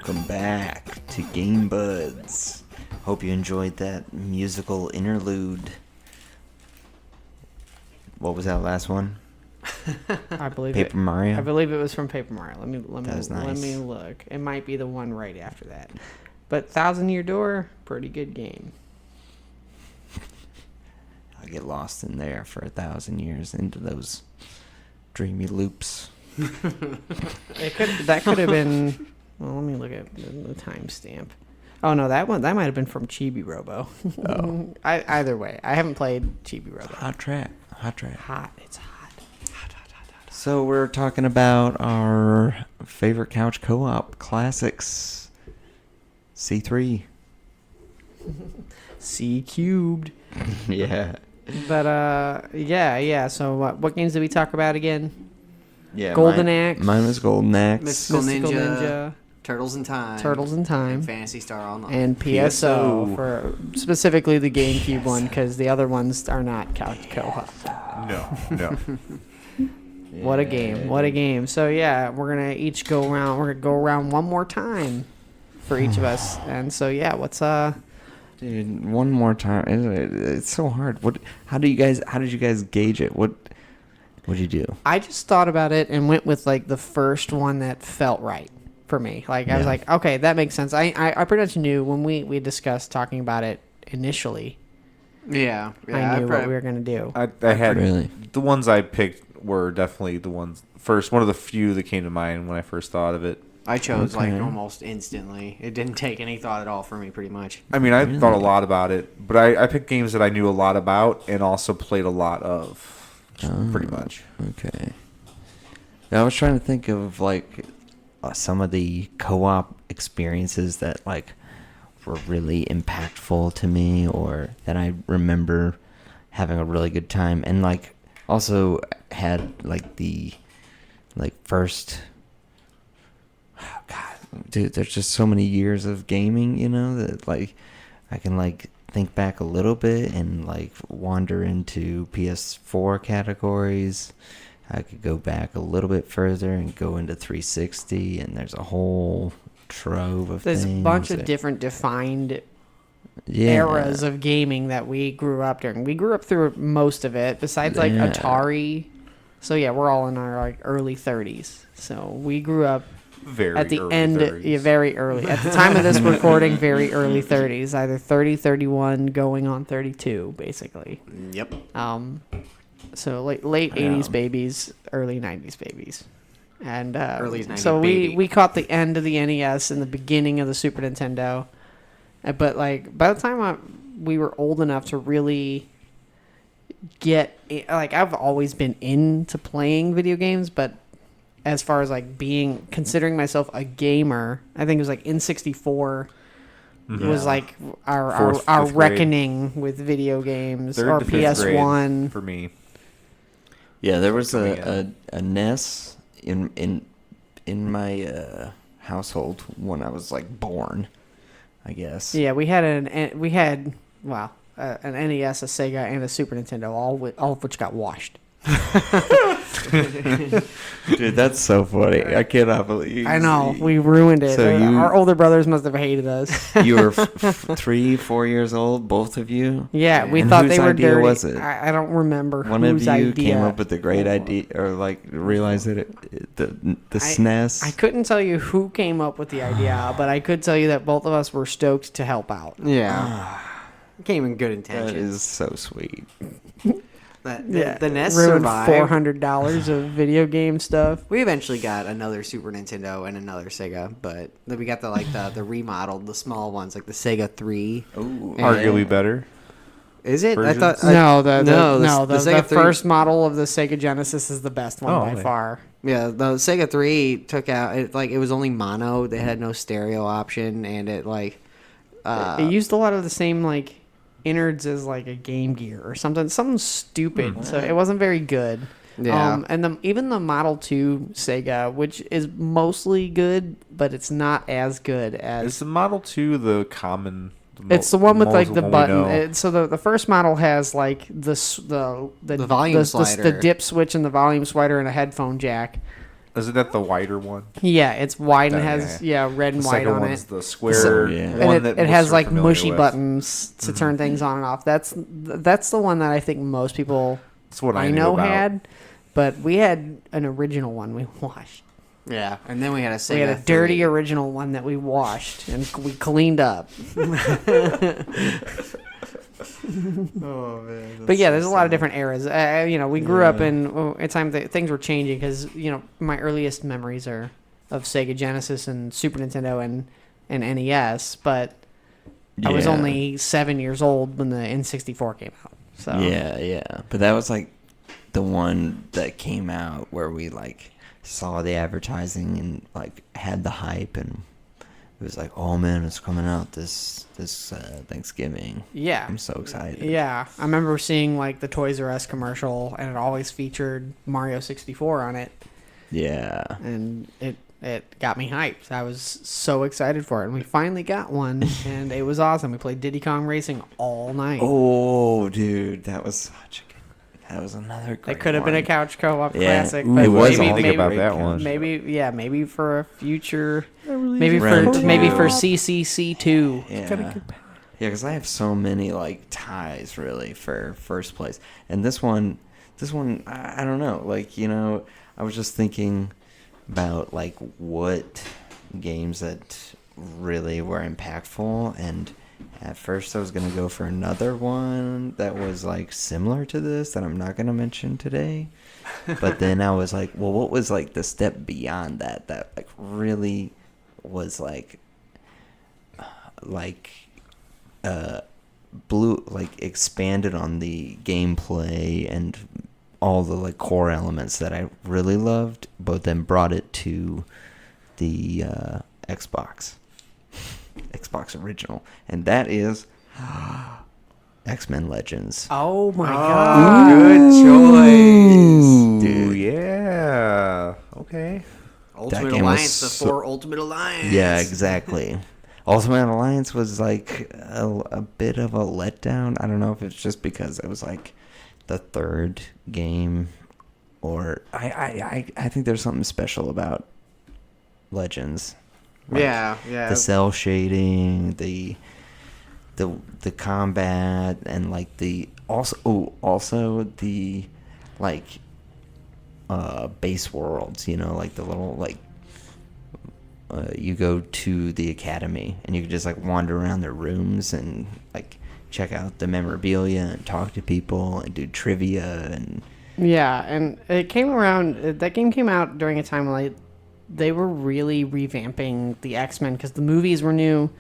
Welcome back to Game Budz. Hope you enjoyed that musical interlude. What was that last one? I believe Paper Mario? I believe it was from Paper Mario. Let me Nice. let me look. It might be the one right after that. But Thousand Year Door, pretty good game. I'll get lost in there for 1,000 years into those dreamy loops. That could have been. Well, let me look at the timestamp. Oh no, that might have been from Chibi Robo. Oh. Either way, I haven't played Chibi Robo. Hot track. It's hot. So we're talking about our favorite couch co-op classics. C3. C cubed. Yeah. But yeah. So what games did we talk about again? Yeah. Golden Axe. Mine was Golden Axe. Mystical Ninja. Turtles in Time. And Phantasy Star Online. And PSO for specifically the GameCube one, because the other ones are not couch co-op. No. What a game. So yeah, we're gonna each go around. We're gonna go around one more time for each of us. And so yeah, what's Dude, one more time. It's so hard. How did you guys gauge it? What'd you do? I just thought about it and went with like the first one that felt right for me. Like I was like, okay, that makes sense. I pretty much knew when we discussed talking about it initially. Yeah. I knew what we were gonna do. I had Really? the ones I picked were definitely the ones first. One of the few that came to mind when I first thought of it. I chose Okay. like almost instantly. It didn't take any thought at all for me, pretty much. I mean, I Really? thought a lot about it, but I picked games that I knew a lot about and also played a lot of, pretty much. Okay. Yeah, I was trying to think of like some of the co-op experiences that like were really impactful to me, or that I remember having a really good time, and like also had like the first. Oh God, dude, there's just so many years of gaming, that like I can like think back a little bit and like wander into PS4 categories. I could go back a little bit further and go into 360, and there's a whole trove of There's things. a bunch of different defined eras of gaming that we grew up during. We grew up through most of it, besides like Yeah. Atari. So yeah, we're all in our like early 30s. So we grew up Very at the early end, 30s. yeah, very early. At the time of this recording, very early 30s, either 30, 31, going on 32, basically. Yep. So late 80s babies, early 90s babies. And Early 90s so baby. we caught the end of the NES and the beginning of the Super Nintendo. But like by the time we were old enough to really get like, I've always been into playing video games, but as far as like considering myself a gamer, I think it was like N64 was like our Fourth, our fifth grade. reckoning with video games, Third or to fifth grade PS1 for me. Yeah, there was Coming a NES in my household when I was like born, I guess. Yeah, we had an NES, a Sega, and a Super Nintendo, all of which got washed. Dude, that's so funny. I cannot believe. I know, we ruined it. So Our older brothers must have hated us. You were 3, 4 years old, both of you. Yeah, we And thought whose they were idea dirty. was it? I don't remember One whose of you idea. came up with the great idea, or like realized that the SNES. I couldn't tell you who came up with the idea, but I could tell you that both of us were stoked to help out. Yeah. Came in good That intentions. is so sweet. The NES ruined survived. $400 of video game stuff. We eventually got another Super Nintendo and another Sega, but then we got the remodeled, the small ones, like the Sega 3. Ooh. Arguably better. Is it? Versions? I thought The Sega 3 first model of the Sega Genesis is the best one Oh, by okay. far. Yeah, the Sega 3 took out it was only mono. They had no stereo option, and it It used a lot of the same like innards as like a Game Gear or something stupid. So it wasn't very good. Yeah. And even the Model 2 Sega, which is mostly good, but it's not as good Is as. the Model 2 the common? It's the one with like the one we button. know? So the first model has like the volume slider. the dip switch and the volume slider and a headphone jack. Isn't that the wider one? Yeah, it's wide and Yeah, has red and The white second on one's it. the square Yeah. one And that it most has are like familiar mushy with. buttons to turn things on and off. That's the one that I think most people That's what I I knew know about. had. But we had an original one we washed. Yeah, and then we had a Sega. We had a dirty 3. original one that we washed and we cleaned up. Oh man. But yeah, there's a lot of different eras. We grew up in a time that things were changing because my earliest memories are of Sega Genesis and Super Nintendo and NES. But I was Yeah. only 7 years old when the N64 came out. So Yeah. But that was like the one that came out where we like saw the advertising and like had the hype, and it was like, oh man, it's coming out this Thanksgiving. yeah. I'm so excited. Yeah, I remember seeing like the Toys R Us commercial, and it always featured Mario 64 on it, Yeah. and it got me hyped. I was so excited for it, and we finally got one, and it was awesome. We played Diddy Kong Racing all night. Oh, dude, that was such a good. That was another great It could have been a one. couch co-op Yeah. classic, Ooh, but it was maybe, all maybe, about that one. maybe for a future, maybe Round for two. maybe for CCC2. Yeah, because I have so many like ties really for first place, and this one, I don't know. Like I was just thinking about like what games that really were impactful, and at first I was gonna go for another one that was like similar to this that I'm not gonna mention today, but then I was like, well, what was like the step beyond that like really was like expanded on the gameplay and all the like core elements that I really loved, but then brought it to the Xbox original, and that is X-Men Legends. Oh my Oh, god! Good choice. Dude. Yeah. Okay. Ultimate game was Alliance, the so- 4 Ultimate Alliance. Yeah, exactly. Ultimate Alliance was like a bit of a letdown. I don't know if it's just because it was like the third game, or I think there's something special about Legends. Like, Yeah. the cell shading, the combat, and like the also the like base worlds, like the little like you go to the academy and you can just like wander around their rooms and like check out the memorabilia and talk to people and do trivia and Yeah, and it came around. That game came out during a time when they were really revamping the X-Men because the movies were new,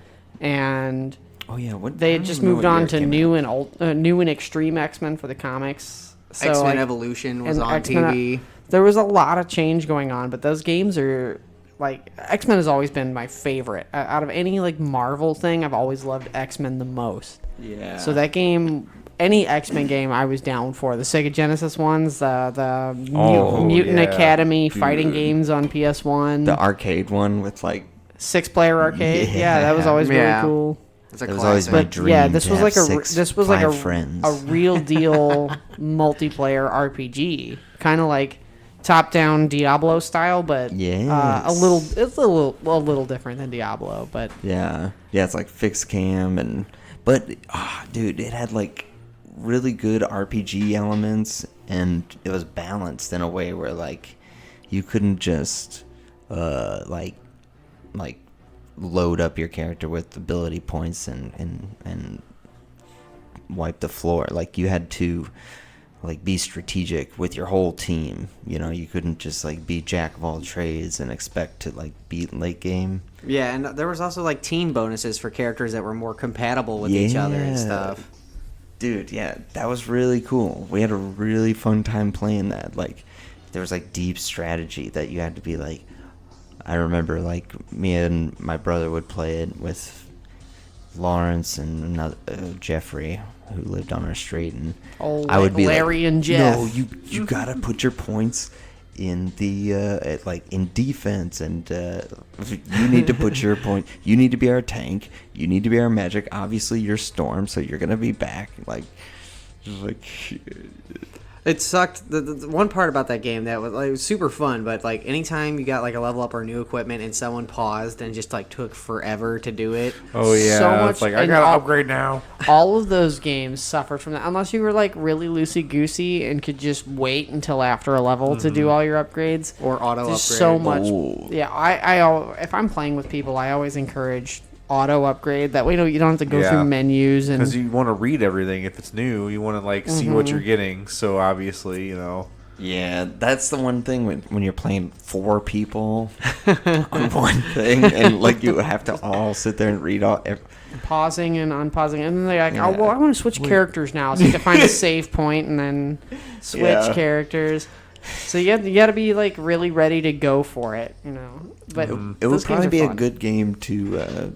and oh yeah, what they I had don't just even know moved what year on it to came new out. and new and extreme X-Men for the comics. So X-Men like, Evolution was and on X-Men TV. there was a lot of change going on, but those games are like X-Men has always been my favorite out of any like Marvel thing. I've always loved X-Men the most. Yeah. So that game, any X-Men game, I was down for. The Sega Genesis ones, the Mutant yeah, Academy fighting dude. games on PS1, the arcade one with like 6-player arcade. Yeah, that was always Yeah. really cool. It's a That was always classic. my dream. Yeah, this to was have like five friends. a real deal multiplayer RPG, kind of like top-down Diablo style, but Yes. a little different than Diablo. But Yeah, it's like fixed cam but dude, it had like really good RPG elements, and it was balanced in a way where like you couldn't just like load up your character with ability points and wipe the floor. Like you had to like be strategic with your whole team. You couldn't just like be jack of all trades and expect to like beat late game. Yeah, and there was also like team bonuses for characters that were more compatible with each other and Yeah. stuff. Dude, yeah, that was really cool. We had a really fun time playing that. Like, there was like deep strategy that you had to be like. I remember like me and my brother would play it with Lawrence and another Jeffrey who lived on our street, and I would be Larry like, and Jeff. No, you gotta put your points in the like in defense, and you need to put your point. You need to be our tank. You need to be our magic. Obviously, you're Storm, so you're gonna be back. Like, just like It sucked. The one part about that game that was, like, it was super fun, but like anytime you got like a level up or new equipment and someone paused and just like took forever to do it. Oh yeah, So much- it's like I and gotta all- upgrade now. All of those games suffered from that, unless you were like really loosey goosey and could just wait until after a level to do all your upgrades. Or auto There's upgrade. so much. Ooh. Yeah, if I'm playing with people, I always encourage auto upgrade. That way, you don't have to go Yeah. through menus and Because you want to read everything if it's new. You want to like see what you're getting. So obviously, Yeah, that's the one thing when you're playing 4 people on one thing, and like you have to all sit there and read all. pausing and unpausing, and then they're like, Yeah. "Oh, well, I want to switch characters now." So you have to find a save point and then switch Yeah. characters. So you got to be like really ready to go for it, But It would those games probably are be a fun. good game to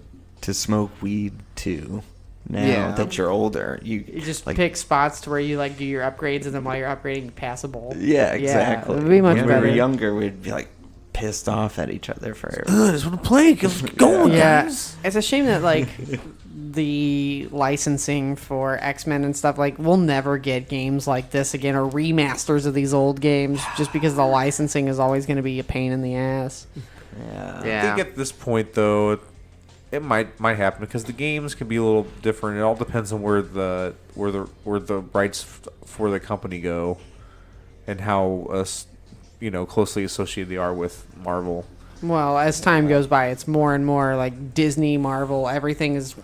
smoke weed to. Now Yeah. that you're older, you just like, pick spots to where you like do your upgrades, and then while you're upgrading, you pass a bowl. Yeah, exactly. it would be much when better. we were younger, we'd be like pissed off at each other for. I just want to play. Get going, Yeah, guys. it's a shame that like the licensing for X-Men and stuff, like we'll never get games like this again or remasters of these old games, just because the licensing is always going to be a pain in the ass. Yeah. I Yeah. think at this point though, it might happen because the games can be a little different. It all depends on where the rights for the company go, and how closely associated they are with Marvel. Well, as time goes by, it's more and more like Disney, Marvel. Everything is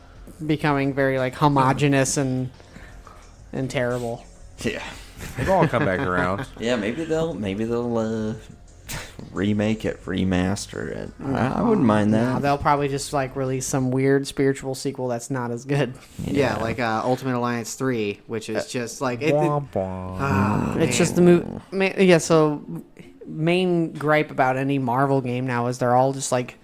becoming very like homogenous and terrible. Yeah. It'll all come back around. Yeah, maybe they'll remake it, remaster it. I wouldn't mind No, that. they'll probably just like release some weird spiritual sequel that's not as good. Yeah, like Ultimate Alliance 3, which is just like Womp womp. It's just the movie. Yeah, so main gripe about any Marvel game now is they're all just like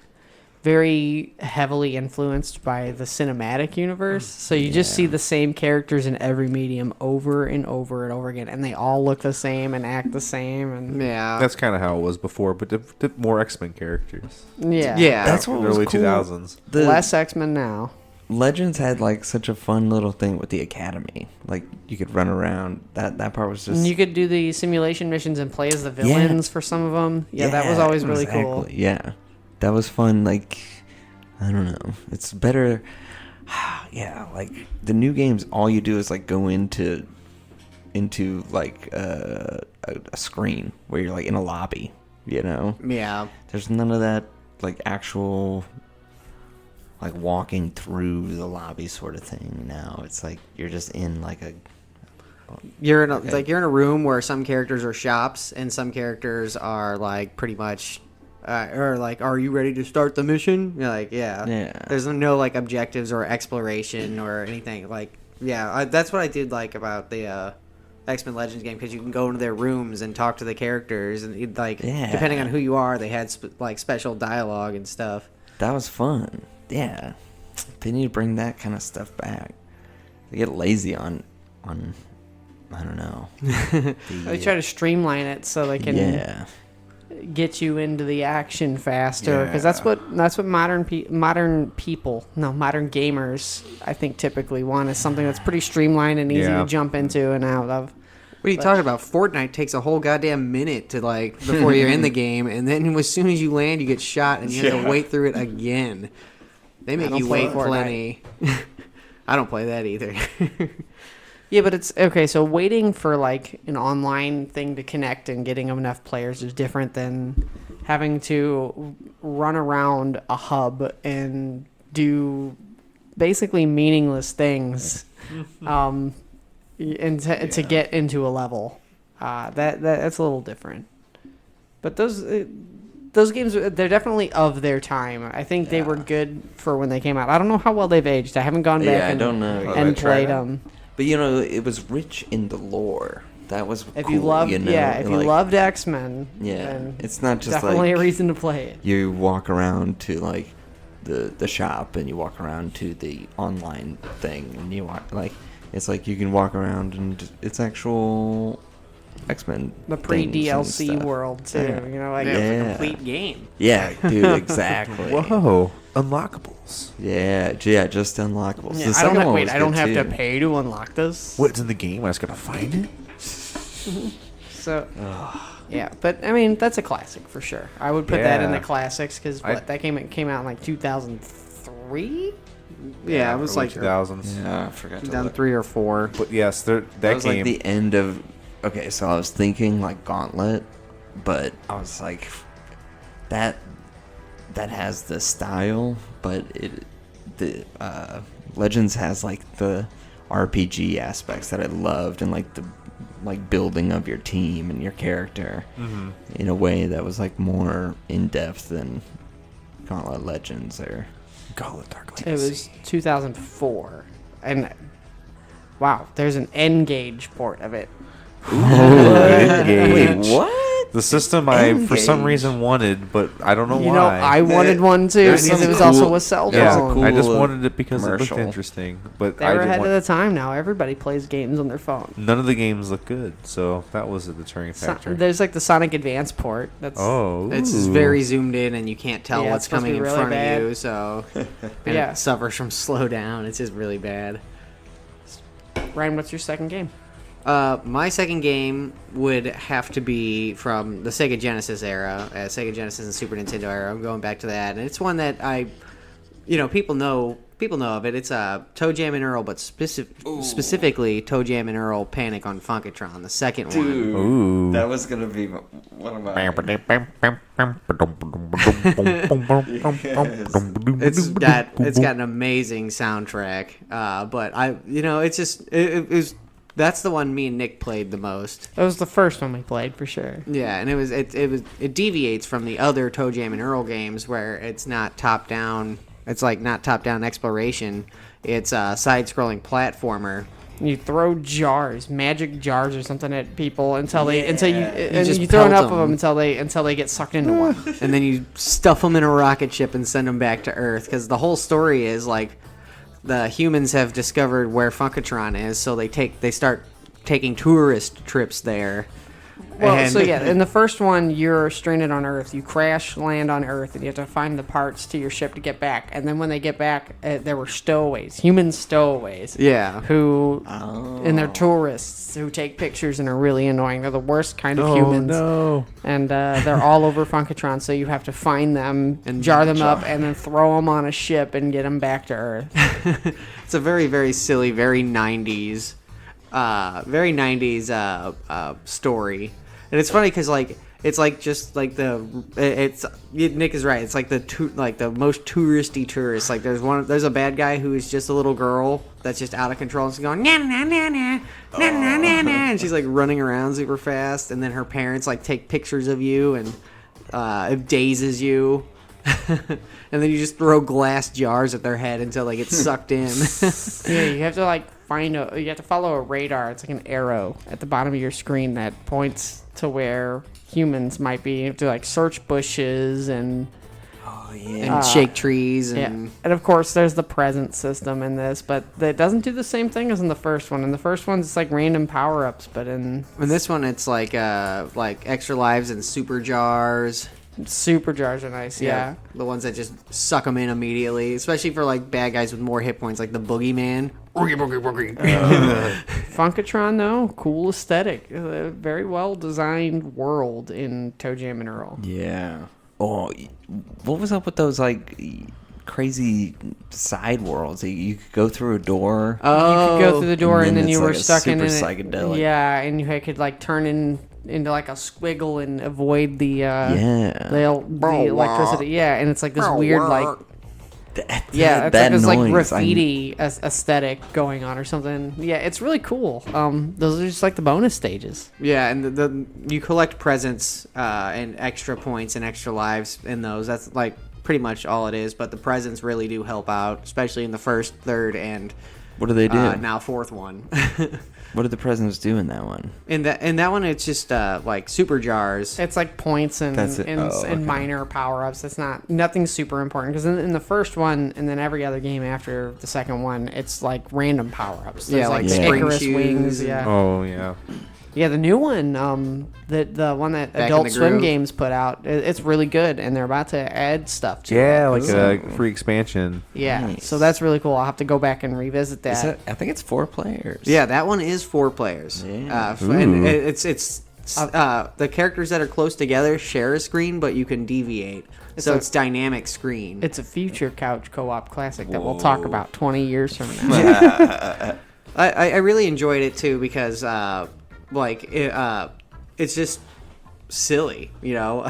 very heavily influenced by the cinematic universe. So you just see the same characters in every medium over and over and over again, and they all look the same and act the same. And yeah. That's kind of how it was before, but did more X-Men characters. Yeah. That's in what the was early cool. 2000s. The less X-Men now. Legends had like such a fun little thing with the Academy. Like you could run around. That part was just. And you could do the simulation missions and play as the villains for some of them. Yeah, that was always really cool. Yeah, that was fun. Like, I don't know. It's better. Yeah, like the new games, all you do is like go into like a screen where you're like in a lobby. Yeah. There's none of that like actual like walking through the lobby sort of thing now. It's like you're just in like a. You're in a room where some characters are shops and some characters are like pretty much or like, are you ready to start the mission? You're like, yeah. Yeah. There's no like objectives or exploration or anything. Like, yeah, that's what I did like about the X-Men Legends game, because you can go into their rooms and talk to the characters, and like depending on who you are, they had like special dialogue and stuff. That was fun. Yeah, they need to bring that kind of stuff back. They get lazy on I don't know. They try to streamline it so they can get you into the action faster, because that's what modern gamers I think typically want, is something that's pretty streamlined and easy to jump into and out of. What are you talking about? Fortnite takes a whole goddamn minute to like before you're in the game, and then as soon as you land, you get shot and you have to wait through it again. They make you wait plenty. I don't play that either. Yeah, but it's okay. So waiting for like an online thing to connect and getting enough players is different than having to run around a hub and do basically meaningless things, and to get into a level. That's a little different. But those games, they're definitely of their time. I think they were good for when they came out. I don't know how well they've aged. I haven't gone back I don't know. and played them. But it was rich in the lore. That was If cool, you loved, if you loved X-Men, then it's not just definitely like a reason to play it. you walk around to like the shop and you walk around to the online thing and you walk like it's like you can walk around and it's actual X-Men. The pre-DLC world too. Yeah. It's a complete game. Yeah, dude, exactly. Whoa, unlockables. Yeah, just unlockables. Yeah, The second one was I don't good, have to too. pay to unlock this. What's in the game? I just gotta find it. So, yeah, but I mean that's a classic for sure. I would put that in the Yeah. classics because that came out in like 2003. Yeah, it was early like 2000s. Yeah, I forgot to look. 2003 or 4. But yes, that That was game. like the end of. Okay, so I was thinking like Gauntlet, but I was like, that has the style, but the Legends has like the RPG aspects that I loved, and like the building of your team and your character in a way that was like more in depth than Gauntlet Legends or Gauntlet Dark It was 2004, and wow, there's an N-Gage port of it. Wait, what? The system I, for some reason, wanted, but I don't know why. You know, I wanted one too There's because some it was cool- also a cell there's a phone. cool I just wanted it because it commercial. looked interesting. But They I were didn't ahead want, of the time now. Everybody plays games on their phone. none of the games look good, so that was a deterring factor. There's like the Sonic Advance port. That's It's just ooh. very zoomed in, and you can't tell Yeah, what's it's supposed to coming be in really front bad. of you. So, and Yeah. it suffers from slowdown. It's just really bad. Ryan. What's your second game? My second game would have to be from the Sega Genesis era, Sega Genesis and Super Nintendo era. I'm going back to that, and it's one that people know of it. It's Toe Jam and Earl, but specifically Toe Jam and Earl Panic on Funkotron, the second one. Ooh. That was gonna be one of my. It's got an amazing soundtrack, but it was. That's the one me and Nick played the most. That was the first one we played for sure. Yeah, and it deviates from the other Toe Jam and Earl games where it's not top down. It's like not top down exploration. It's a side scrolling platformer. You throw jars, magic jars or something at people until you just throw pelt enough of them. them until they get sucked into one. And then you stuff them in a rocket ship and send them back to Earth. Because the whole story is like the humans have discovered where Funkotron is, so they start taking tourist trips there. Well, And- so yeah, in the first one, you're stranded on Earth. You crash land on Earth, and you have to find the parts to your ship to get back. And then when they get back, there were stowaways, human stowaways. Yeah. Who, and they're tourists who take pictures and are really annoying. They're the worst kind of humans. No. And they're all over Funkotron, so you have to find them, and jar them up, and then throw them on a ship and get them back to Earth. It's a very, very silly, very 90s, story. And it's funny because it's like just like Nick is right. It's like the most touristy tourist. Like there's a bad guy who is just a little girl that's just out of control and she's going na na na na na na na na, and she's like running around super fast. And then her parents like take pictures of you and it dazes you. And then you just throw glass jars at their head until they get sucked in. Yeah, you have to you have to follow a radar. It's like an arrow at the bottom of your screen that points to where humans might be. You have to search bushes and And shake trees and yeah. And of course there's the present system in this, but it doesn't do the same thing as in the first one. In the first one it's like random power-ups, but in this one it's like extra lives and super jars. super jars are nice, yeah. The ones that just suck them in immediately, especially for bad guys with more hit points, like the boogeyman. Funkotron though, cool aesthetic, very well designed world in Toe Jam and Earl. Yeah. Oh, what was up with those crazy side worlds? You could go through a door. You could go through the door and then it's you were a stuck in super it. psychedelic. Yeah, and you could turn into a squiggle and avoid the the electricity. Yeah, and it's like this weird it's like this noise, graffiti aesthetic going on or something. Yeah, it's really cool. Those are just the bonus stages. Yeah, and you collect presents and extra points and extra lives in those. That's pretty much all it is. But the presents really do help out, especially in the first, third, and What do they do? now fourth one. What did the presidents do in that one? In that one, it's just super jars. It's points and That's it. Okay. minor power ups. It's nothing super important because in the first one and then every other game after the second one, it's random power ups. Yeah, There's spring Icarus shoes wings. and- Yeah, Oh, yeah. Yeah, the new one, the one that Back in Adult the Swim Groove. Games put out, it's really good, and they're about to add stuff to Yeah, it. like Ooh. a free expansion. Yeah, Nice. so that's really cool. I'll have to go back and revisit that. Is it, I think it's 4 players. Yeah, that one is 4 players. Yeah. And Ooh. it's the characters that are close together share a screen, but you can deviate. So it's dynamic screen. It's a future couch co-op classic that we'll talk about 20 years from now. I really enjoyed it too because it's just silly, you know.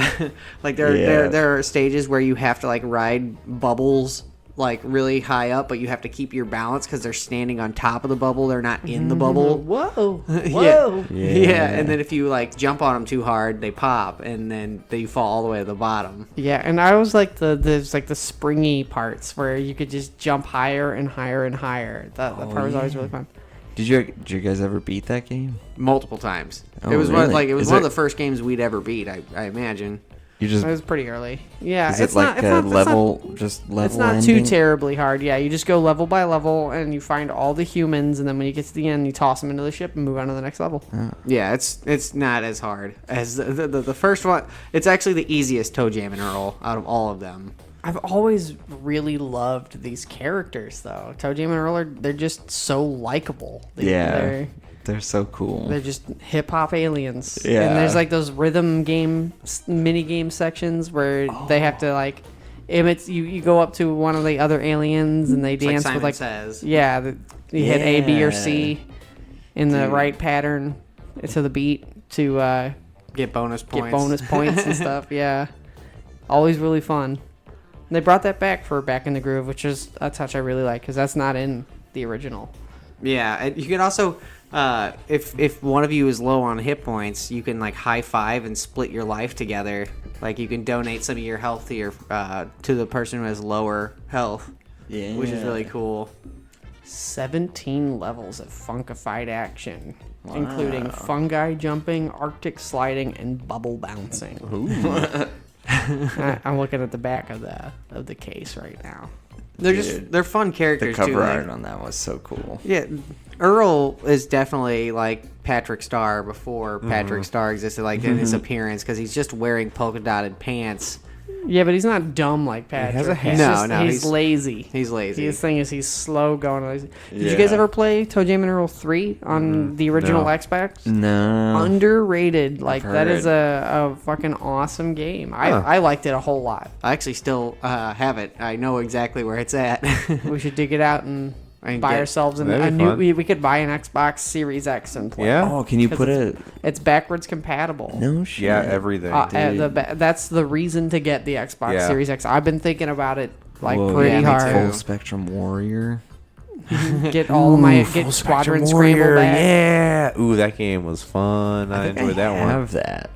Like there are stages where you have to like ride bubbles like really high up, but you have to keep your balance because they're standing on top of the bubble. They're not in the bubble. Whoa, Yeah. whoa. Yeah, and then if you like jump on them too hard, they pop, and then you fall all the way to the bottom. Yeah, and I was like there's like the springy parts where you could just jump higher and higher and higher. That part was always really fun. Did you guys ever beat that game? Multiple times. Oh, It was really? it was Is one of it- the first games we'd ever beat. I imagine. You just It was pretty early. Yeah, is it's it like not, it's not, level just level? It's not ending? too terribly hard. Yeah, you just go level by level and you find all the humans, and then when you get to the end, you toss them into the ship and move on to the next level. Yeah, it's not as hard as the first one. It's actually the easiest Toe Jam and Earl out of all of them. I've always really loved these characters, though. Toe Jam and Earl they're just so likable. Yeah, they're so cool. They're just hip hop aliens. Yeah. And there's like those rhythm game mini game sections where they have to like you go up to one of the other aliens and they It's like dance Simon with like Says. you hit A, B, or Yeah. C in the right pattern to the beat to Get bonus points. get bonus points and stuff. Yeah, always really fun. They brought that back for Back in the Groove, which is a touch I really like because that's not in the original. Yeah, and you can also, if one of you is low on hit points, you can like high five and split your life together. Like you can donate some of your health to the person who has lower health, Yeah, which is really cool. 17 levels of funkified action, including fungi jumping, Arctic sliding, and bubble bouncing. I'm looking at the back of the case right now. They're fun The characters cover too. art Like, on that was so cool. yeah, Earl is definitely like Patrick Star before Patrick Star existed, like in his appearance, because he's just wearing polka dotted pants. Yeah, but he's not dumb like Patrick. has a hat. He's lazy. He's lazy. His thing is he's slow going lazy. Did you Yeah. guys ever play Toe Jam and Earl 3 on the original No. Xbox? No. Underrated. Like that heard. is a fucking awesome game. I liked it a whole lot. I actually still have it. I know exactly where it's at. We should dig it out and And buy get- ourselves That'd a be new. fun. We could buy an Xbox Series X and play. Yeah. Oh, can you put a It's backwards compatible. no shit? Yeah, everything. That's the reason to get the Xbox Yeah. Series X. I've been thinking about it like Whoa, pretty yeah, me hard. too. Full Spectrum Warrior. Get all of my Full get Spectrum Squadron Warrior, Scramble back. Yeah. Ooh, that game was fun. I think enjoyed that I one. have that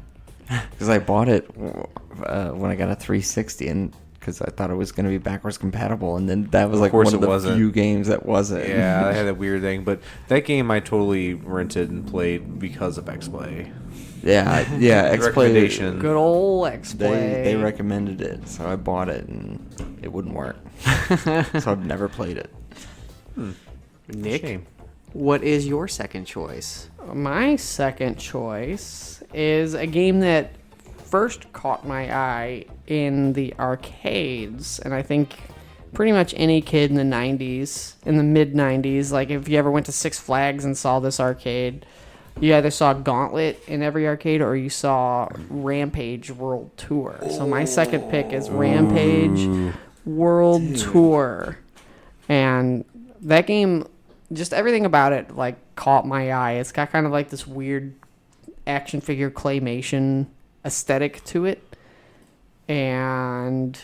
because I bought it when I got a 360, and because I thought it was going to be backwards compatible, and then that was like course one of it the wasn't. few games that wasn't. Yeah, I had a weird thing, but that game I totally rented and played because of X-Play. yeah. X-Play. Recommendation. Good old X They recommended it, so I bought it, and it wouldn't work. So I've never played it. Nick, Shame. what is your second choice? My second choice is a game that first caught my eye in the arcades, and I think pretty much any kid in the 90s, in the mid 90s, like if you ever went to Six Flags and saw this arcade, you either saw Gauntlet in every arcade or you saw Rampage World Tour. So my second pick is Rampage World Tour. And that game, just everything about it, like, caught my eye. It's got kind of like this weird action figure claymation aesthetic to it. And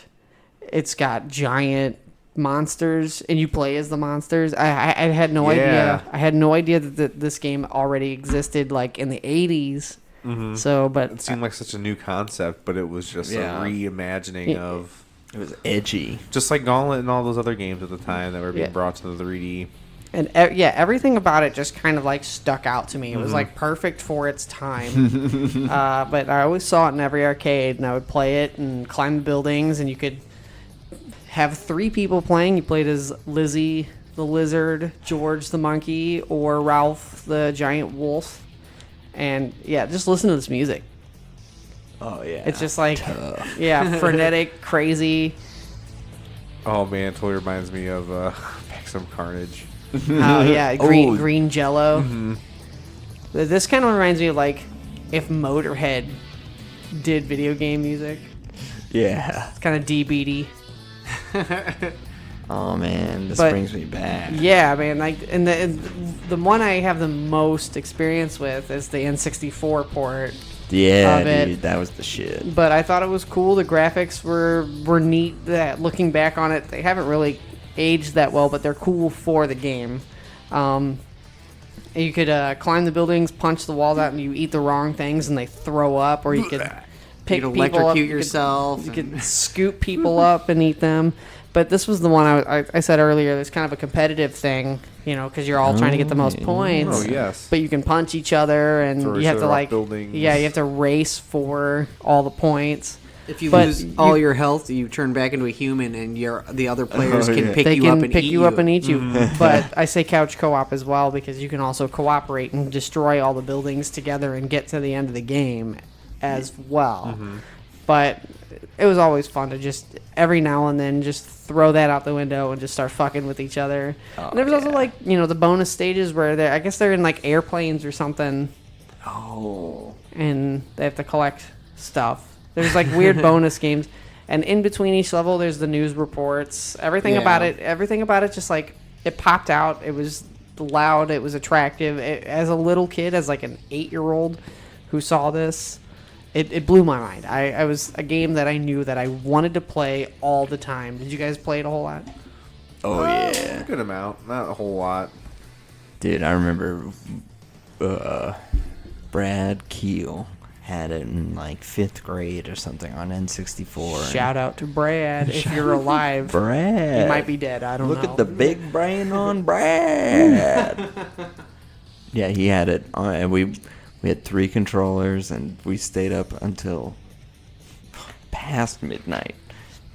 it's got giant monsters, and you play as the monsters. I had no idea. I had no idea that this game already existed, like, in the 80s. Mm-hmm. So, but It seemed like such a new concept, but it was just Yeah. a reimagining Yeah. of It was edgy. just like Gauntlet and all those other games at the time that were being Yeah. brought to the 3D. And everything about it just kind of like stuck out to me. It was like perfect for its time. But I always saw it in every arcade, and I would play it and climb the buildings, and you could have 3 people playing. You played as Lizzie the lizard, George the monkey, or Ralph the giant wolf. And yeah, just listen to this music. Oh yeah. It's just like, yeah, frenetic, crazy. Oh man, it totally reminds me of Maximum Carnage. Oh yeah, Oh. green Jello. Mm-hmm. This kind of reminds me of like if Motorhead did video game music. Yeah. It's kind of DBD. Oh man, this But- brings me back. Yeah, man. Like, and the one I have the most experience with is the N64 port. Yeah, of it. dude, that was the shit. But I thought it was cool. The graphics were neat. That looking back on it, they haven't really aged that well, but they're cool for the game. You could climb the buildings, punch the walls out, and you eat the wrong things, and they throw up. Or you could pick You could people up. electrocute You could- yourself. You could scoop people up and eat them. But this was the one I said earlier. There's kind of a competitive thing, because you're all trying to get the most points. Oh yes. But you can punch each other, and Throw you each have to other off like, buildings. yeah, you have to race for all the points. If you But lose you- all your health, you turn back into a human, and the other players can yeah. pick They you can up and pick eat you up and eat you. Mm-hmm. But I say couch co-op as well because you can also cooperate and destroy all the buildings together and get to the end of the game as well. Mm-hmm. But it was always fun to just every now and then just throw that out the window and just start fucking with each other. And there was also like the bonus stages where I guess they're in like airplanes or something, Oh. and they have to collect stuff. There's like weird bonus games, and in between each level, there's the news reports. Everything about it, just like it popped out. It was loud. It was attractive. As a little kid, as like an 8-year-old who saw this, it blew my mind. I was a game that I knew that I wanted to play all the time. Did you guys play it a whole lot? Oh yeah. Good amount, not a whole lot. Dude, I remember Brad Keel had it in like 5th grade or something on N64. Shout out to Brad if you're alive. Brad. He might be dead. I don't know. Look at the big brain on Brad. Yeah, he had it on, and we had 3 controllers, and we stayed up until past midnight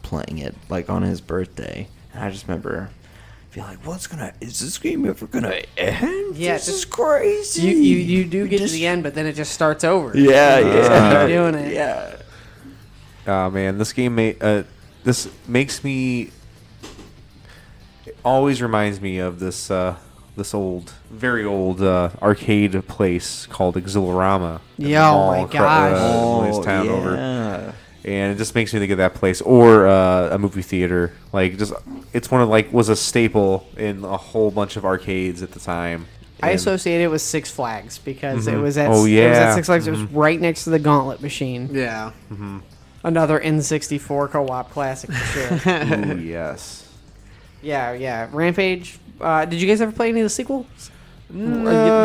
playing it, like on his birthday. And I just remember feeling like, is this game ever gonna end? Yeah, This just- is crazy. You do get to the end, but then it just starts over. Yeah, You just yeah. keep doing it. Yeah. Oh man, this game this makes me. It always reminds me of this very old arcade place called Exhilarama. in the Yeah, oh mall my gosh. Town over. yeah. And it just makes me think of that place or a movie theater. Like it's one of was a staple in a whole bunch of arcades at the time. I And- associate it with Six Flags because it Mhm. was at Oh, it was yeah. at Six Flags. It was right next to the Gauntlet machine. Yeah. Another N64 co-op classic for sure. Ooh, yes. yeah. Rampage. Did you guys ever play any of the sequels?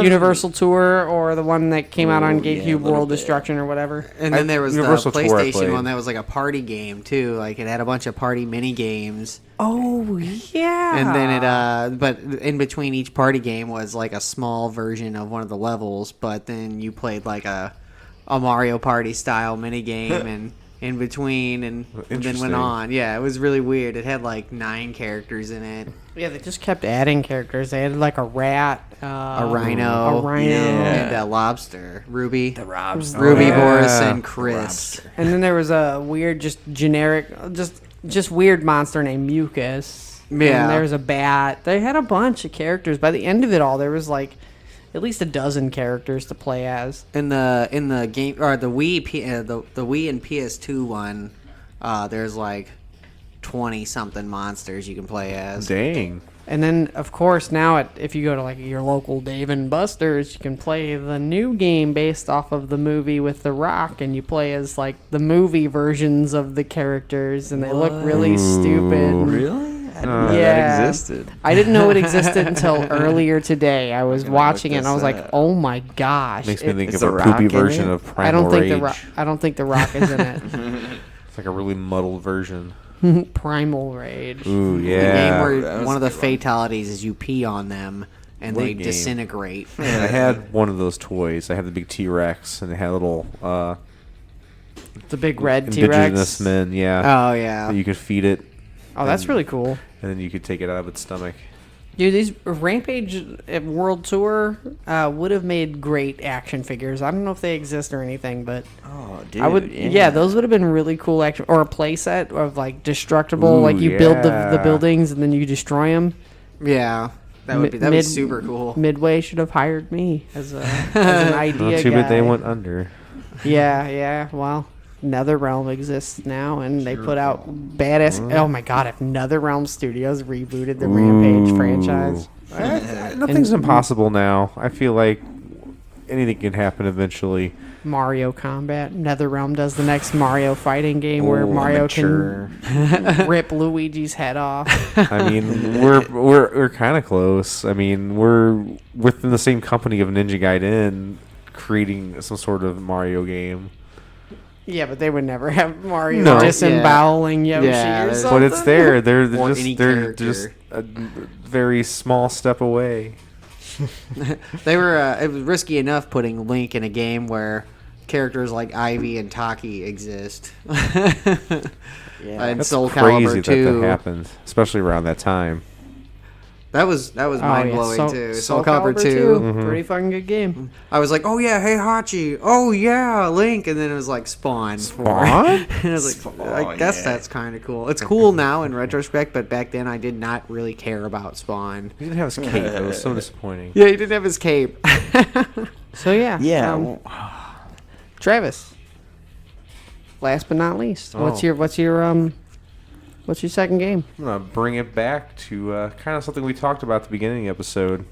Universal Tour or the one that came out on Oh, yeah, a GameCube, little World bit. Destruction or whatever? And then there was the Universal Tour I PlayStation played. one that was like a party game too. Like it had a bunch of party mini games. Oh yeah. And then but in between each party game was like a small version of one of the levels. But then you played like a Mario Party style mini game and in between and then Interesting. went on. Yeah, it was really weird. It had like 9 characters in it. Yeah, they just kept adding characters. They had like a rat, A rhino, and a lobster. Ruby, Robs. Ruby, yeah. Boris, and Chris. and then there was a weird, just generic, just weird monster named Mucus. Yeah. And there was a bat. They had a bunch of characters. By the end of it all, there was like at least a dozen characters to play as. In the game or the Wii the Wii and PS2 one, there's like 20 something monsters you can play as. Dang. And then, of course, now if you go to like your local Dave and Buster's, you can play the new game based off of the movie with The Rock, and you play as like the movie versions of the characters, and they look really stupid. Really? I didn't know Yeah. that existed. I didn't know it existed until earlier today. I was gonna watching look it and I was this like, up. "Oh my gosh!" Makes me think Is of The a Rock poopy in version it? of I Primal don't think Rage. I don't think the Rock is in It's like a really muddled version. it. Primal Rage. Ooh, The yeah. game where that was one a of the good one. fatalities is you pee on them and What they game? disintegrate. I had one of those toys. I had the big T-Rex, and it had little The big red indigenous T-Rex. men. Yeah. Oh yeah. That you could feed it, Oh, that's really cool. and then you could take it out of its stomach. Dude, these Rampage World Tour would have made great action figures. I don't know if they exist or anything, but Oh, dude. I would. Yeah, those would have been really cool action, or a play set of like destructible. Ooh, like you build the yeah. buildings and then you destroy them. Yeah, that'd be super cool. Midway should have hired me as an idea Well, too bad they guy. went under. Yeah. Well, NetherRealm exists now, and they put out badass. Oh my god! If NetherRealm Studios rebooted the Rampage franchise, Nothing's impossible now. I feel like anything can happen eventually. Mario Combat, NetherRealm does the next Mario fighting game where Ooh, Mario mature. can rip Luigi's head off. I mean, we're kind of close. I mean, we're within the same company of Ninja Gaiden creating some sort of Mario game. Yeah, but they would never have Mario No. disemboweling Yoshi Yeah, or there's- something. But it's there. They're Or just any they're just character. a very small step away. They were. It was risky enough putting Link in a game where characters like Ivy and Taki exist. Yeah. And That's Soul crazy Calibur that 2. happened, especially around that time. That was mind blowing too. Soul Calibur 2. Mhm. Pretty fucking good game. I was like, oh yeah, hey Hachi. Oh yeah, Link. And then it was like Spawn. Spawn? And I was like, I guess that's kind of cool. It's cool now in retrospect, but back then I did not really care about Spawn. He didn't have his cape. It was so disappointing. Yeah, he didn't have his cape. So yeah. Yeah. Travis. Last but not least, what's Oh. your second game? I'm gonna bring it back to kind of something we talked about at the beginning of the episode.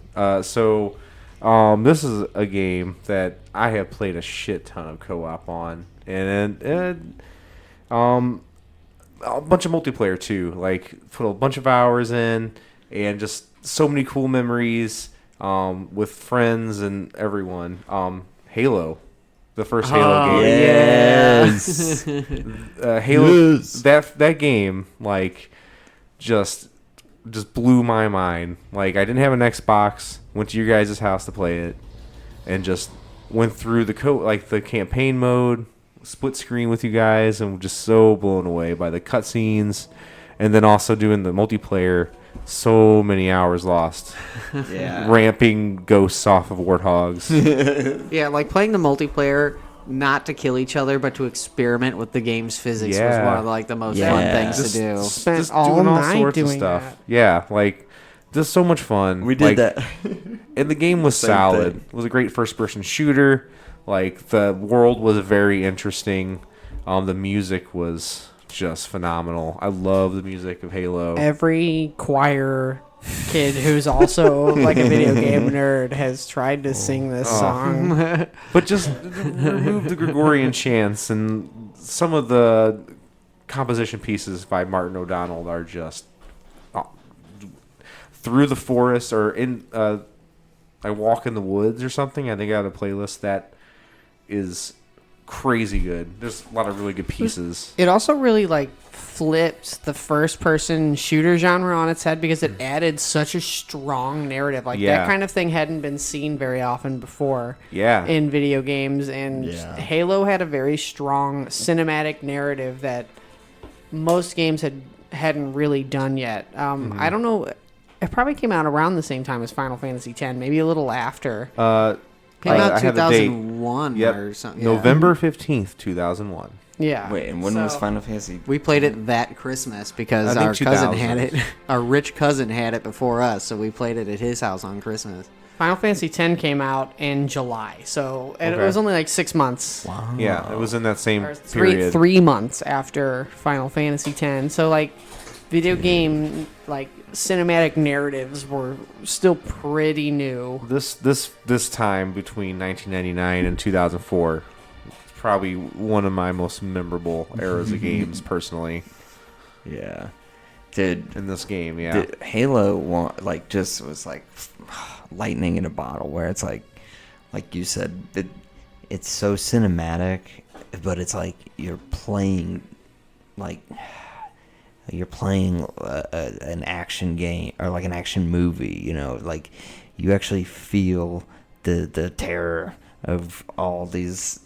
This is a game that I have played a shit ton of co-op on, and a bunch of multiplayer too. Like put a bunch of hours in, and just so many cool memories with friends and everyone. Halo. The first Halo game. Yes. Halo. Yes. That game, like, just blew my mind. Like, I didn't have an Xbox. Went to your guys' house to play it, and just went through the campaign mode, split screen with you guys, and just so blown away by the cutscenes, and then also doing the multiplayer. So many hours lost. Yeah. Ramping ghosts off of warthogs. Yeah, like playing the multiplayer, not to kill each other, but to experiment with the game's physics was Yeah. one of like the most Yeah. fun things Just- to do. Spent just all doing all night sorts of doing stuff. that. Yeah, like just so much fun. We did Like, that. and the game was Same solid. thing. It was a great first-person shooter. Like the world was very interesting. The music was just phenomenal. I love the music of Halo. Every choir kid who's also like a video game nerd has tried to sing this song. But just remove the Gregorian chants, and some of the composition pieces by Martin O'Donnell are just through the forest or in. I walk in the woods or something. I think I have a playlist that is crazy good. There's a lot of really good pieces. It also really like flipped the first person shooter genre on its head because it added such a strong narrative. Like Yeah. that kind of thing hadn't been seen very often before Yeah. in video games, and Yeah. Halo had a very strong cinematic narrative that most games hadn't really done yet. I don't know. It probably came out around the same time as Final Fantasy X, maybe a little after. Came I out have the date. 2001 Yep. or something. Yeah. November 15th, 2001. Yeah. Wait, and when was So- Final Fantasy? We played it that Christmas because I think our cousin 2000. had it. Our rich cousin had it before us, so we played it at his house on Christmas. Final Fantasy X came out in July, so and it Okay. was only like 6 months. Wow. Yeah, it was in that same Or three period. 3 months after Final Fantasy X. So like video game like cinematic narratives were still pretty new. This time between 1999 and 2004 is probably one of my most memorable eras of games personally. Yeah. Dude, In this game, yeah. Halo like just was like lightning in a bottle, where it's like you said, it's so cinematic, but it's like you're playing an action game or like an action movie, you know, like you actually feel the terror of all these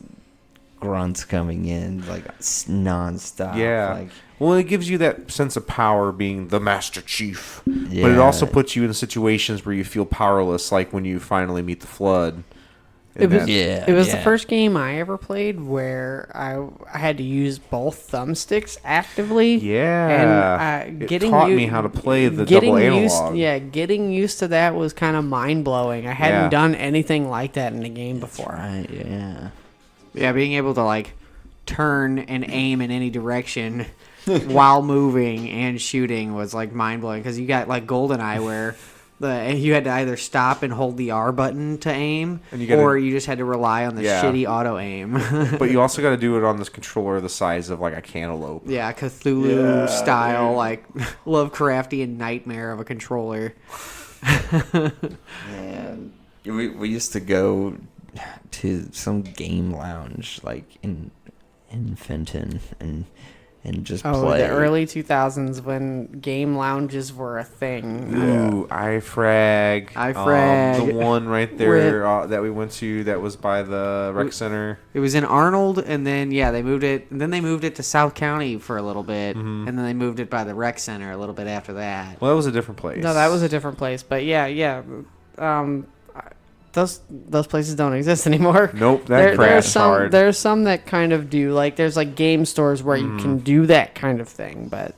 grunts coming in like nonstop. Yeah. Like, Well, it gives you that sense of power being the Master Chief. But it Yeah. also puts you in situations where you feel powerless, like when you finally meet the Flood. It was, Yeah, it was the yeah. first game I ever played where I had to use both thumbsticks actively. Yeah. And It getting taught me how to play the getting double used, analog. Yeah, getting used to that was kind of mind blowing. I hadn't Yeah. done anything like that in a game before. right, yeah. Yeah, being able to like turn and aim in any direction while moving and shooting was like mind blowing because you got like GoldenEye where you had to either stop and hold the R button to aim, And you gotta- or you just had to rely on the Yeah. shitty auto aim. But you also got to do it on this controller the size of like a cantaloupe. Yeah, Cthulhu style, like Lovecraftian nightmare of a controller. Man, we used to go to some game lounge like in Fenton and just Oh, play. the early 2000s when game lounges were a thing. Ooh, iFrag. iFrag. The one right there that we went to that was by the rec center. It was in Arnold, and then they moved it. And then they moved it to South County for a little bit, and then they moved it by the rec center a little bit after that. Well, that was a different place. No, that was a different place. But yeah. Those places don't exist anymore. Nope, that There's crashed some hard. there's some that kind of do, like there's like game stores where you can do that kind of thing, but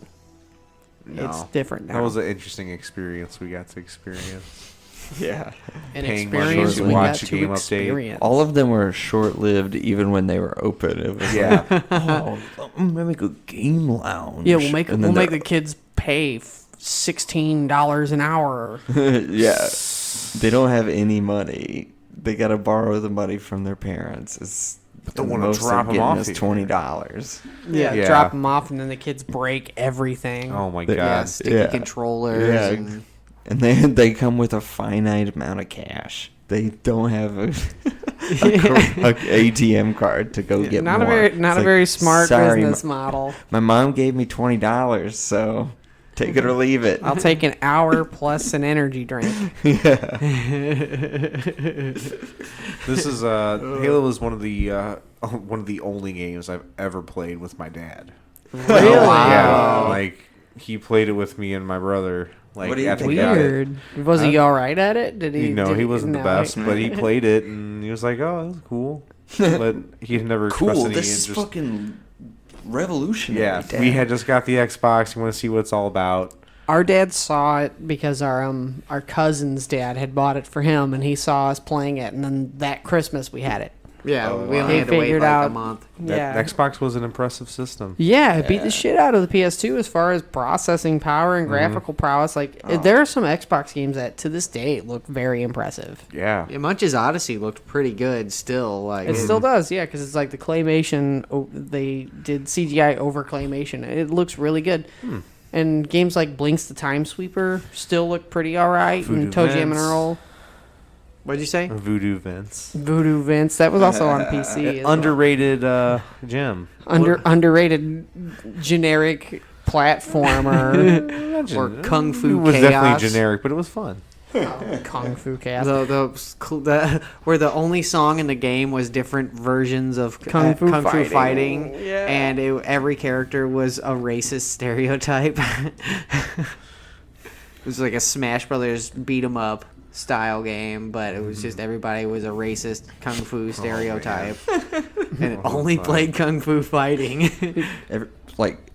it's No. different now. That was an interesting experience we got to experience. Yeah. An paying money experience to we watch got a to game update. experience. All of them were short-lived, even when they were open. It was Yeah. like, oh, I'm gonna make a game lounge. Yeah, we'll make And we'll then make the kids pay $16 an hour. yeah, they don't have any money. They gotta borrow the money from their parents. It's But don't the wanna most drop 'em they're getting off is here. $20. Yeah, drop them off, and then the kids break everything. Oh my Yeah. Yeah, god. sticky Yeah. controllers. Yeah. And, And they come with a finite amount of cash. They don't have a ATM card to go get not more. a It's very like, very smart sorry, business model. My mom gave me $20, so take it or leave it. I'll take an hour plus an energy drink. This is Halo is one of the only games I've ever played with my dad. Really? Yeah, like he played it with me and my brother. Like What do you at the think? guy. Weird. Was he all right at it? Did he? No, did he wasn't the no, best, but he played it and he was like, "Oh, that was cool." But he had never expressed Cool. any This is interest. fucking revolutionary. Yeah, Dad. we had just got the Xbox. We want to see what it's all about. Our dad saw it because our cousin's dad had bought it for him, and he saw us playing it, and then that Christmas we had it. yeah, Oh, we wow. only He had to wait figured like out- a month. Yeah. That Xbox was an impressive system. Yeah, it beat the shit out of the PS2 as far as processing power and graphical prowess. Like, there are some Xbox games that to this day look very impressive. Yeah. Yeah, Munch's Odyssey looked pretty good still. Like It still does, yeah, because it's like the claymation. They did CGI over claymation. It looks really good. And games like Blinks the Time Sweeper still look pretty alright. Voodoo And Toe Jam and Vince. Earl, What'd you say? Voodoo Vince. Voodoo Vince, that was also on PC. as well. Underrated gem. Underrated generic platformer Or Kung It Fu was Chaos. definitely generic, but it was fun. Kung Fu Cast. Where the only song in the game was different versions of Kung Fu fighting, Yeah. and every character was a racist stereotype. It was like a Smash Brothers beat 'em up style game, but it was just everybody was a racist kung fu stereotype, and it only played kung fu fighting.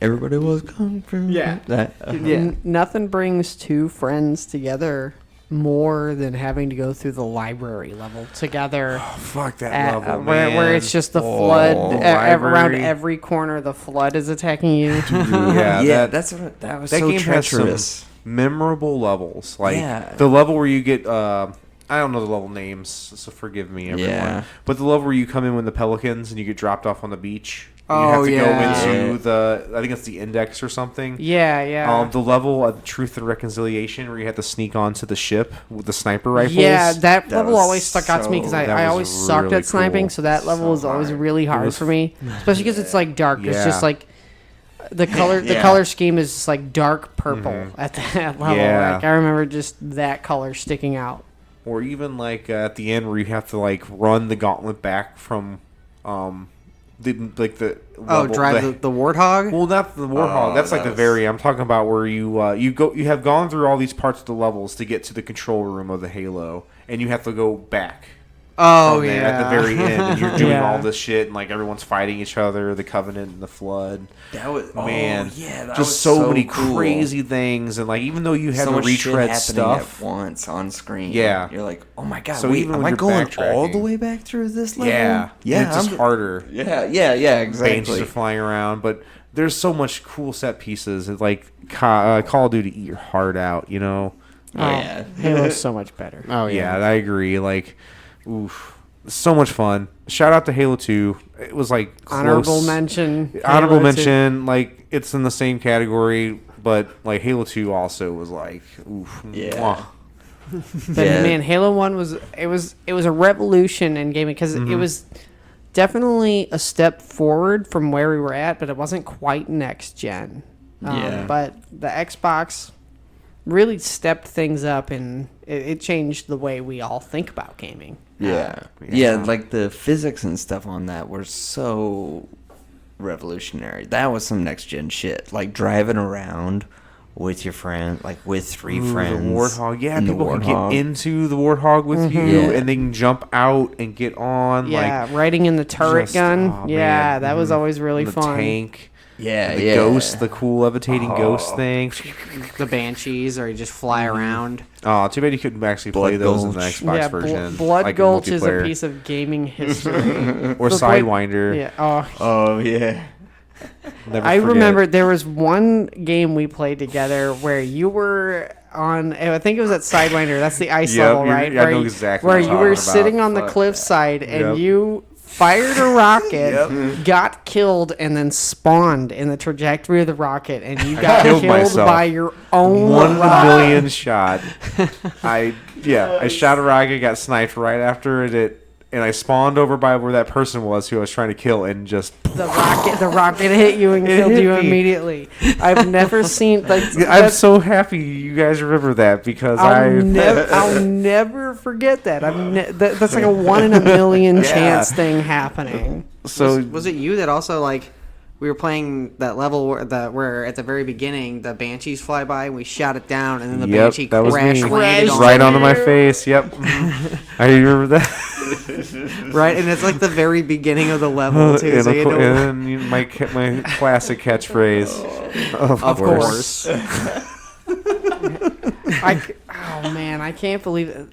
Everybody was kung fu. Yeah. That, Yeah. Nothing brings two friends together more than having to go through the library level together. Fuck that at- level, where man. it's just the flood around library. every corner. The flood is attacking you. Yeah, that was that so game has treacherous. some memorable levels. Like Yeah. the level where you get I don't know the level names, so forgive me, everyone. Yeah. But the level where you come in with the pelicans and you get dropped off on the beach. Oh, you have to yeah. go into I think it's the index or something. Yeah. The level of Truth and Reconciliation where you have to sneak onto the ship with the sniper rifles. Yeah, that That level was always stuck out to me because that I was always sucked really at sniping, cool. so that level So was always hard. really hard was- for me, especially because it's like dark. It's Yeah. just like the color. The Yeah. color scheme is just like dark purple at that level. Yeah. Like I remember just that color sticking out. Or even like at the end where you have to like run the gauntlet back from the Oh, level, drive the warthog. well, not the warthog. That's like the very. I'm talking about where you have gone through all these parts of the levels to get to the control room of the Halo, and you have to go back. Oh from there at the yeah. very end, and you're doing Yeah. all this shit, and like everyone's fighting each other, the Covenant and the Flood. That was Man, that just was so many cool. crazy things, and like even though you had so to much shit retread happening stuff, at once on screen. Yeah. You're like, oh my god, So wait, even am when I you're going all backtracking- the way back through this level? yeah, yeah, it's just harder. yeah, Banshees exactly. are flying around, but there's so much cool set pieces. It's like Call of Duty, eat your heart out, you know. Yeah. Halo's so much better. Oh Yeah, I agree. Like, oof, so much fun. Shout out to Halo 2. It was like close. Honorable mention. Honorable Halo 2. mention. Like, it's in the same category, but like Halo 2 also was like, oof. Yeah. mwah. But Yeah. man, Halo 1 was a revolution in gaming because it was definitely a step forward from where we were at, but it wasn't quite next gen. Yeah. But the Xbox really stepped things up, and it changed the way we all think about gaming. Yeah. Yeah. Like the physics and stuff on that were so revolutionary. That was some next gen shit. Like driving around with your friend, like with three Ooh, friends. The Warthog. Yeah, in the people can Warthog. get into the Warthog with you, Yeah. and they can jump out and get on. Yeah, like, riding in the turret just- gun. oh, Yeah, man. that was Mhm. always really the fun. tank. Yeah, The yeah. ghost, the cool levitating ghost Oh. thing. The Banshees, or you just fly around. Oh, too bad you couldn't actually play Blood those in the Gulch. Xbox Yeah, version. Blood like in Gulch is a multiplayer. piece of gaming history. Or Look like- Sidewinder. Yeah. Oh, Oh yeah. Never I forget. remember there was one game we played together where you were on. I think it was at Sidewinder. That's the ice Yep, level, you're- right? I Where know you- exactly Where what you you're were talking sitting about. on the Fuck cliffside and Yep. you fired a rocket, Yep. got killed, and then spawned in the trajectory of the rocket, and you got killed killed myself. by your own 1 in a rocket. million shot. I shot a rocket, got sniped right after it, and I spawned over by where that person was who I was trying to kill, and just The rocket hit you and It killed hit you me. immediately. I've never seen like. I'm that's- so happy you guys remember that because I'll never forget that. That's like a 1 in a million Yeah. chance thing happening. so Was it you that also like we were playing that level where at the very beginning the Banshees fly by and we shot it down and then the Yep, Banshee that was crash me. landed on right it. onto my face. Yep, I remember that. Right, and it's like the very beginning of the level too. and So you know, my classic catchphrase. Of course. Oh man, I can't believe it.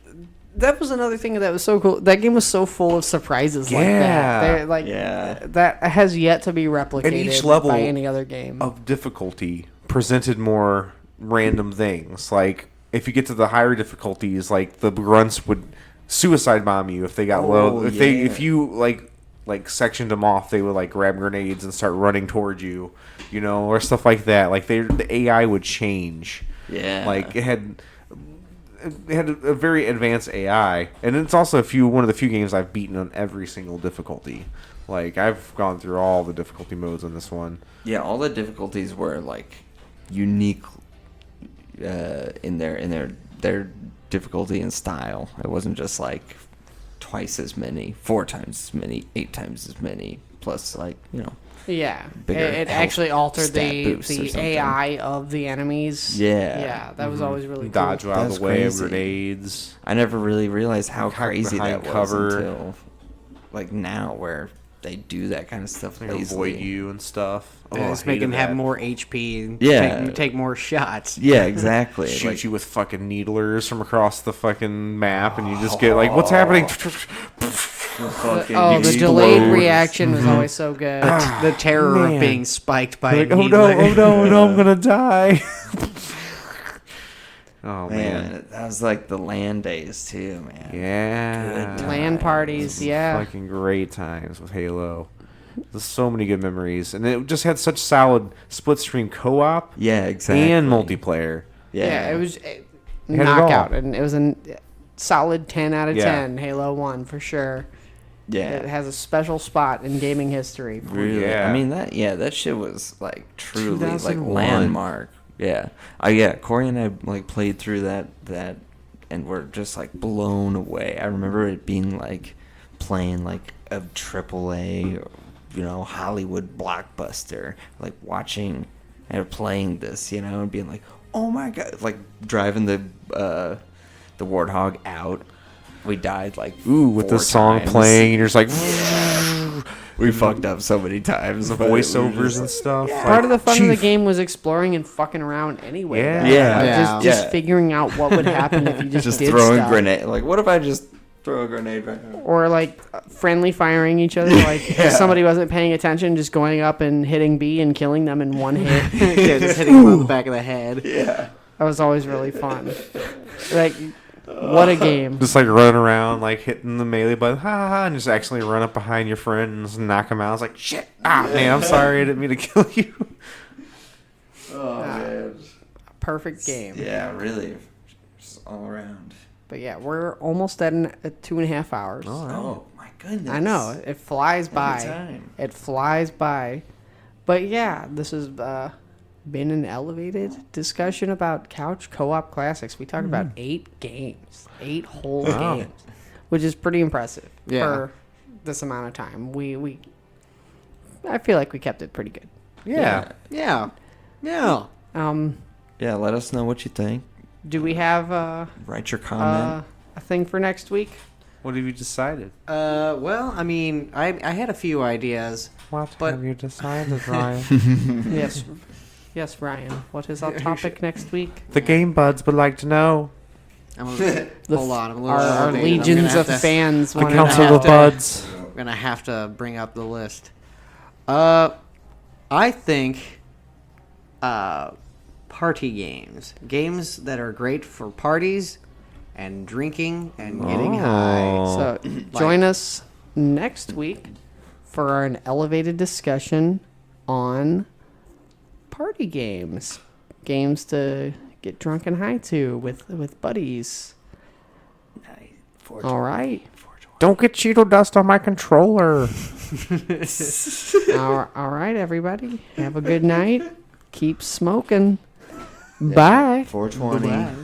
That was another thing that was so cool. That game was so full of surprises like Yeah. that. Like Yeah. that has yet to be replicated each level by any other game. Of difficulty presented more random things. Like if you get to the higher difficulties, like the grunts would suicide bomb you if they got low. If you like sectioned them off, they would like grab grenades and start running towards you, you know, or stuff like that. Like the AI would change. Yeah. Like it had a very advanced AI, and it's also one of the few games I've beaten on every single difficulty. Like I've gone through all the difficulty modes on this one. Yeah, all the difficulties were like unique in their difficulty and style. It wasn't just like twice as many, 4 times as many, 8 times as many, plus like, you know. Yeah, Bigger it health actually altered stat the boosts or something. AI of the enemies. Yeah. yeah, that was always really Dodge cool. out of That's the way of crazy. grenades. I never really realized how Hide crazy behind that was cover. until like now where they do that kind of stuff They lazily. avoid you and stuff. yeah, I just make hated him have that. more HP. And Yeah. take more shots. Yeah, exactly. Shoot like, you with fucking needlers from across the fucking map, and you just get like, "What's happening?" Oh, the explode. delayed reaction was always so good. The terror man. of being spiked by Like, a oh no, needler. oh no, I'm gonna die. Oh man, man. that was like the LAN days too, man. Yeah. Good LAN parties, yeah. Fucking great times with Halo. There's so many good memories, and it just had such solid split screen co-op Yeah, exactly. and multiplayer. Yeah, it was had it all. knockout, and it was a solid 10 out of Yeah. 10. Halo 1 for sure. Yeah. It has a special spot in gaming history. Really? Yeah. I mean that shit was like truly like 2001. landmark. Yeah. Yeah, Corey and I like played through that and were just like blown away. I remember it being like playing like a AAA Hollywood blockbuster, like watching and playing this, and being like, oh my god, like driving the warthog out. We died like with the 4 song times. playing, and you're just like We fucked up so many times. the but it was voiceovers just- and stuff. Yeah. Part of the fun of the Chief. game was exploring and fucking around anyway. Yeah. though. Yeah. Like, Yeah. Just figuring out what would happen if you just did throwing stuff. grenade. Like, what if I just throw a grenade right now? Or like friendly firing each other. Like if somebody wasn't paying attention, just going up and hitting B and killing them in one hit. Yeah, just hitting him on the back of the head. Yeah. That was always really fun. Like, what a game. Just like running around, like hitting the melee button, and just actually run up behind your friend and just knock him out. It's like, shit, man, I'm sorry, I didn't mean to kill you. Oh man. Perfect game. Yeah, really. Just all around. But yeah, we're almost at 2.5 hours. Oh my goodness. I know. It flies by. time. It flies by. But yeah, this has been an elevated discussion about couch co-op classics. We talked about 8 games. 8 whole Wow. games. Which is pretty impressive Yeah. for this amount of time. I feel like we kept it pretty good. Yeah. Yeah. Yeah, let us know what you think. Do we have Write your comment. a thing for next week? What have you decided? Well, I mean, I had a few ideas. What But- have you decided, Ryan? Yes. Yes, Ryan. What is our topic next week? The Game Buds would like to know. I'm gonna, hold on, I'm a little Our elevated. I'm gonna legions have of to- fans The want Council to of Buds. I'm gonna have to bring up the list. I think party games that are great for parties and drinking and getting high. So join us next week for an elevated discussion on party games. Games to get drunk and high to with buddies. All right. Don't get Cheeto dust on my controller. All right, everybody. Have a good night. Keep smoking. Bye. 420.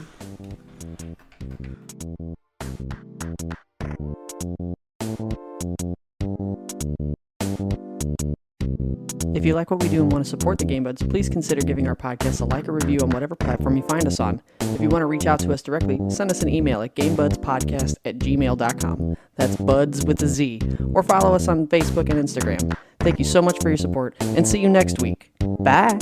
If you like what we do and want to support the Game Buds, please consider giving our podcast a like or review on whatever platform you find us on. If you want to reach out to us directly, send us an email at gamebudspodcast@gmail.com. That's buds with a Z. Or follow us on Facebook and Instagram. Thank you so much for your support, and see you next week. Bye.